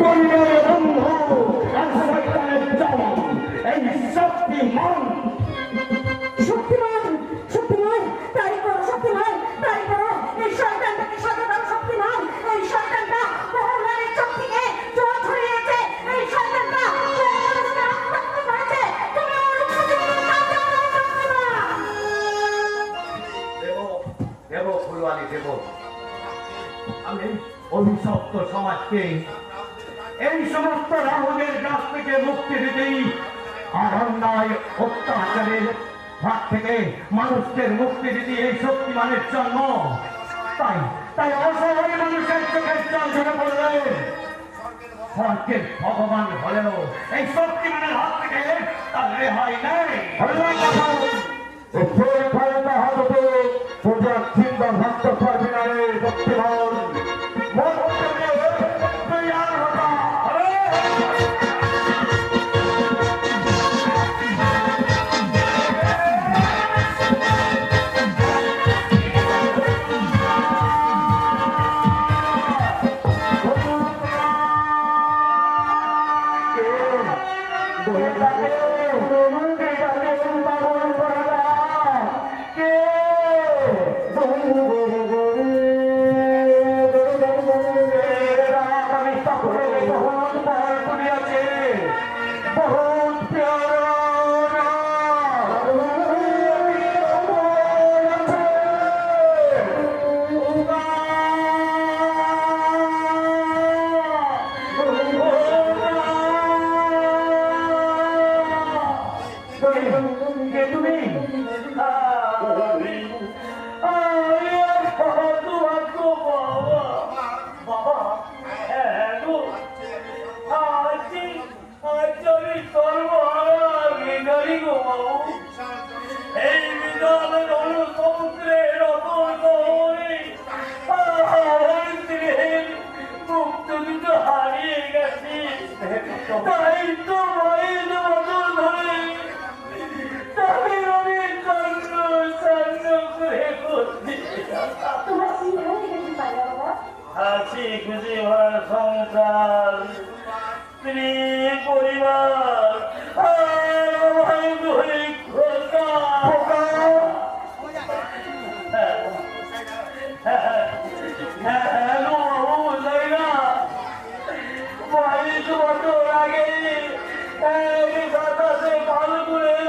বন্ধুরে বন্ধু আর শয়তানের জবাব এই শক্তিমান শক্তিমান শক্তিমান তাই করো শক্তিমান তাই করো এই শয়তানটাকে সাজা দাও শক্তিমান এই শয়তানটা বহুমানের চোখ থেকে জল ছড়িয়েছে এই শয়তানটা দেব ফুলওয়ালি দেব আমি অভিশপ্ত সমাজকে এই সমস্ত রাহুলের কাছ থেকে মুক্তি দিতেই আর অন্যায় অত্যাচারের হাত থেকে মানুষদের মুক্তি দিতে এই শক্তিমানের জন্য তাই তাই অসহায় মানুষের চোখের জল ঝরে পড়লে স্বর্গের ভগবান হলেও এই শক্তিমানের হাত থেকে তার রেহাই নেই। পূজা চিন্তা ভাবতে পারবি না রে শক্তিমান হাসি খুশি ভরা সংসার স্ত্রী পরিবার আগে ভালো করে